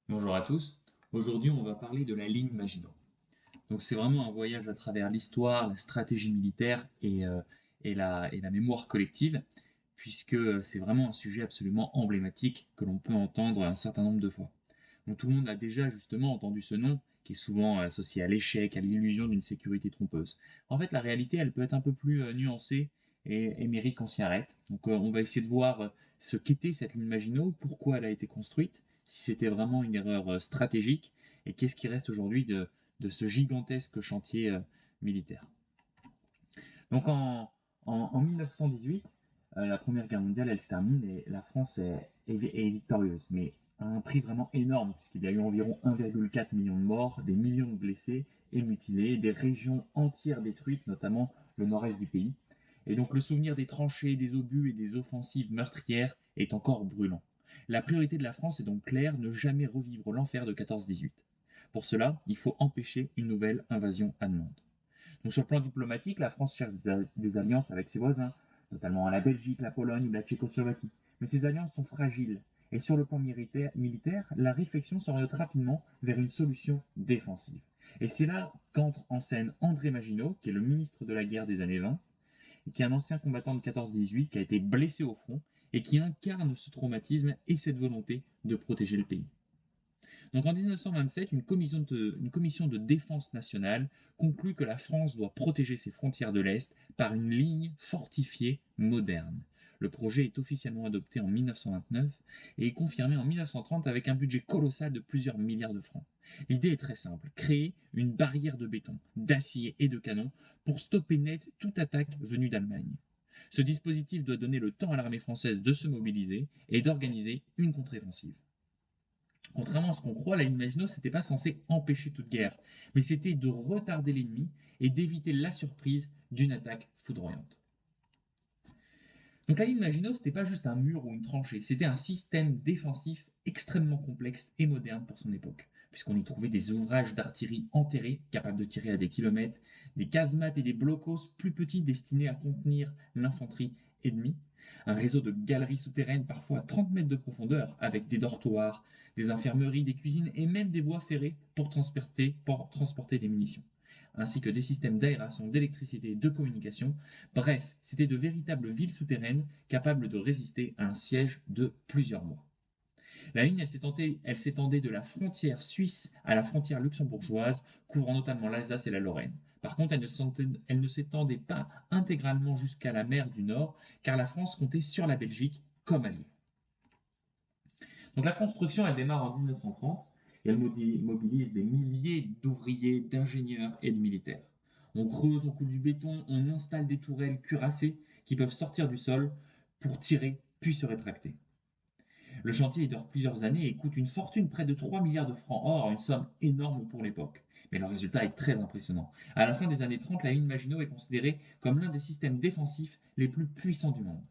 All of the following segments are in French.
Bonjour à tous. Aujourd'hui, on va parler de la ligne Maginot. Donc, c'est vraiment un voyage à travers l'histoire, la stratégie militaire et la mémoire collective, puisque c'est vraiment un sujet absolument emblématique que l'on peut entendre un certain nombre de fois. Donc, tout le monde a déjà justement entendu ce nom, qui est souvent associé à l'échec, à l'illusion d'une sécurité trompeuse. En fait, la réalité, elle peut être un peu plus nuancée et mérite qu'on s'y arrête. Donc, on va essayer de voir ce qu'était cette ligne Maginot, pourquoi elle a été construite, si c'était vraiment une erreur stratégique, et qu'est-ce qui reste aujourd'hui de ce gigantesque chantier militaire. Donc en 1918, la Première Guerre mondiale, elle se termine et la France est victorieuse, mais à un prix vraiment énorme, puisqu'il y a eu environ 1,4 million de morts, des millions de blessés et mutilés, des régions entières détruites, notamment le nord-est du pays. Et donc le souvenir des tranchées, des obus et des offensives meurtrières est encore brûlant. La priorité de la France est donc claire, ne jamais revivre l'enfer de 14-18. Pour cela, il faut empêcher une nouvelle invasion allemande. Donc sur le plan diplomatique, la France cherche des alliances avec ses voisins, notamment la Belgique, la Pologne ou la Tchécoslovaquie. Mais ces alliances sont fragiles. Et sur le plan militaire, la réflexion s'oriente rapidement vers une solution défensive. Et c'est là qu'entre en scène André Maginot, qui est le ministre de la guerre des années 20, et qui est un ancien combattant de 14-18, qui a été blessé au front, et qui incarne ce traumatisme et cette volonté de protéger le pays. Donc en 1927, une commission de défense nationale conclut que la France doit protéger ses frontières de l'Est par une ligne fortifiée moderne. Le projet est officiellement adopté en 1929 et est confirmé en 1930 avec un budget colossal de plusieurs milliards de francs. L'idée est très simple, créer une barrière de béton, d'acier et de canon pour stopper net toute attaque venue d'Allemagne. Ce dispositif doit donner le temps à l'armée française de se mobiliser et d'organiser une contre-offensive. Contrairement à ce qu'on croit, la ligne Maginot, c'était pas censé empêcher toute guerre, mais c'était de retarder l'ennemi et d'éviter la surprise d'une attaque foudroyante. Donc la ligne Maginot, c'était pas juste un mur ou une tranchée, c'était un système défensif extrêmement complexe et moderne pour son époque, puisqu'on y trouvait des ouvrages d'artillerie enterrés, capables de tirer à des kilomètres, des casemates et des blocos plus petits destinés à contenir l'infanterie ennemie, un réseau de galeries souterraines parfois à 30 mètres de profondeur, avec des dortoirs, des infirmeries, des cuisines et même des voies ferrées pour transporter des munitions, ainsi que des systèmes d'aération, d'électricité et de communication. Bref, c'était de véritables villes souterraines capables de résister à un siège de plusieurs mois. La ligne, elle s'étendait de la frontière suisse à la frontière luxembourgeoise, couvrant notamment l'Alsace et la Lorraine. Par contre, elle ne s'étendait pas intégralement jusqu'à la mer du Nord, car la France comptait sur la Belgique comme alliée. Donc la construction, elle démarre en 1930 et elle mobilise des milliers d'ouvriers, d'ingénieurs et de militaires. On creuse, on coule du béton, on installe des tourelles cuirassées qui peuvent sortir du sol pour tirer puis se rétracter. Le chantier dure plusieurs années et coûte une fortune, près de 3 milliards de francs or, une somme énorme pour l'époque. Mais le résultat est très impressionnant. À la fin des années 30, la ligne Maginot est considérée comme l'un des systèmes défensifs les plus puissants du monde.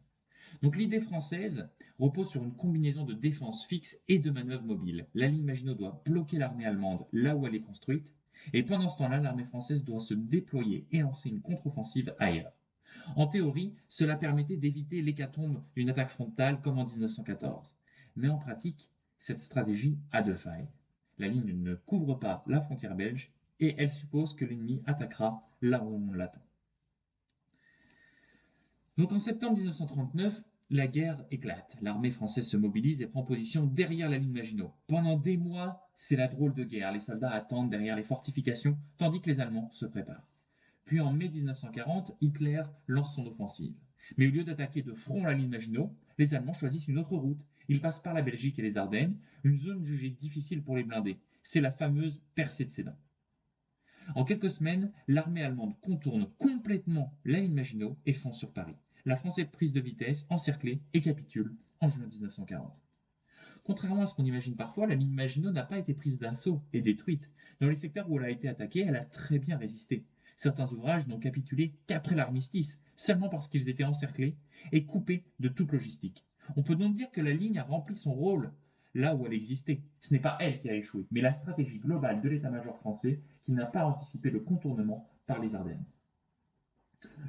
Donc l'idée française repose sur une combinaison de défense fixe et de manœuvres mobiles. La ligne Maginot doit bloquer l'armée allemande là où elle est construite, et pendant ce temps-là, l'armée française doit se déployer et lancer une contre-offensive ailleurs. En théorie, cela permettait d'éviter l'hécatombe d'une attaque frontale comme en 1914. Mais en pratique, cette stratégie a deux failles. La ligne ne couvre pas la frontière belge et elle suppose que l'ennemi attaquera là où on l'attend. Donc en septembre 1939, la guerre éclate. L'armée française se mobilise et prend position derrière la ligne Maginot. Pendant des mois, c'est la drôle de guerre. Les soldats attendent derrière les fortifications, tandis que les Allemands se préparent. Puis en mai 1940, Hitler lance son offensive. Mais au lieu d'attaquer de front la ligne Maginot, les Allemands choisissent une autre route. Ils passent par la Belgique et les Ardennes, une zone jugée difficile pour les blindés. C'est la fameuse percée de Sedan. En quelques semaines, l'armée allemande contourne complètement la ligne Maginot et fonce sur Paris. La France est prise de vitesse, encerclée et capitule en juin 1940. Contrairement à ce qu'on imagine parfois, la ligne Maginot n'a pas été prise d'assaut et détruite. Dans les secteurs où elle a été attaquée, elle a très bien résisté. Certains ouvrages n'ont capitulé qu'après l'armistice, seulement parce qu'ils étaient encerclés et coupés de toute logistique. On peut donc dire que la ligne a rempli son rôle là où elle existait. Ce n'est pas elle qui a échoué, mais la stratégie globale de l'état-major français qui n'a pas anticipé le contournement par les Ardennes.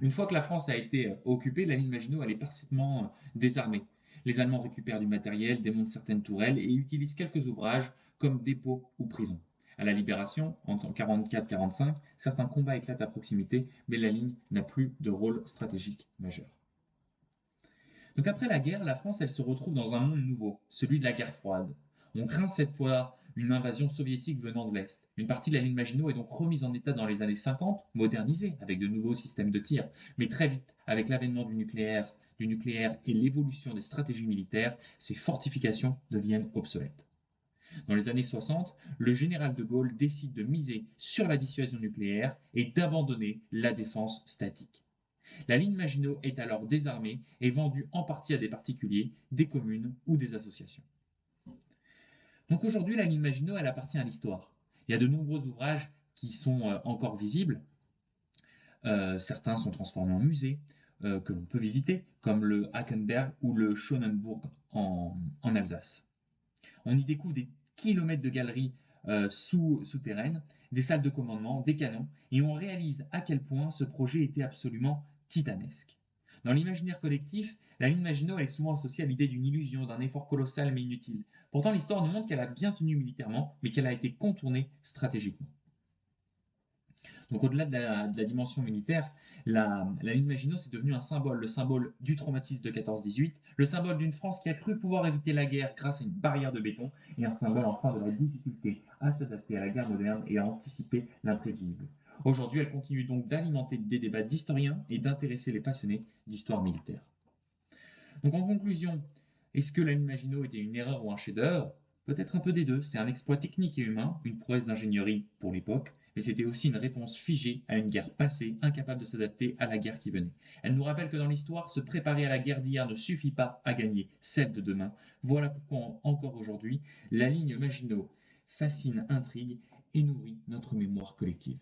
Une fois que la France a été occupée, la ligne Maginot elle est parfaitement désarmée. Les Allemands récupèrent du matériel, démontent certaines tourelles et utilisent quelques ouvrages comme dépôt ou prison. À la Libération, en 1944-45, certains combats éclatent à proximité, mais la ligne n'a plus de rôle stratégique majeur. Donc après la guerre, la France, elle se retrouve dans un monde nouveau, celui de la guerre froide. On craint cette fois une invasion soviétique venant de l'Est. Une partie de la ligne Maginot est donc remise en état dans les années 50, modernisée avec de nouveaux systèmes de tir, mais très vite, avec l'avènement du nucléaire et l'évolution des stratégies militaires, ces fortifications deviennent obsolètes. Dans les années 60, le général de Gaulle décide de miser sur la dissuasion nucléaire et d'abandonner la défense statique. La ligne Maginot est alors désarmée et vendue en partie à des particuliers, des communes ou des associations. Donc aujourd'hui, la ligne Maginot, elle appartient à l'histoire. Il y a de nombreux ouvrages qui sont encore visibles. Certains sont transformés en musées que l'on peut visiter, comme le Hackenberg ou le Schönenburg en Alsace. On y découvre des kilomètres de galeries souterraines, des salles de commandement, des canons, et on réalise à quel point ce projet était absolument titanesque. Dans l'imaginaire collectif, la ligne Maginot est souvent associée à l'idée d'une illusion, d'un effort colossal mais inutile. Pourtant, l'histoire nous montre qu'elle a bien tenu militairement, mais qu'elle a été contournée stratégiquement. Donc au-delà de la dimension militaire, la ligne Maginot, c'est devenu un symbole, le symbole du traumatisme de 14-18, le symbole d'une France qui a cru pouvoir éviter la guerre grâce à une barrière de béton, et un symbole enfin de la difficulté à s'adapter à la guerre moderne et à anticiper l'imprévisible. Aujourd'hui, elle continue donc d'alimenter des débats d'historiens et d'intéresser les passionnés d'histoire militaire. Donc en conclusion, est-ce que la ligne Maginot était une erreur ou un chef-d'œuvre? Peut-être un peu des deux. C'est un exploit technique et humain, une prouesse d'ingénierie pour l'époque, mais c'était aussi une réponse figée à une guerre passée, incapable de s'adapter à la guerre qui venait. Elle nous rappelle que dans l'histoire, se préparer à la guerre d'hier ne suffit pas à gagner celle de demain. Voilà pourquoi encore aujourd'hui, la ligne Maginot fascine, intrigue et nourrit notre mémoire collective.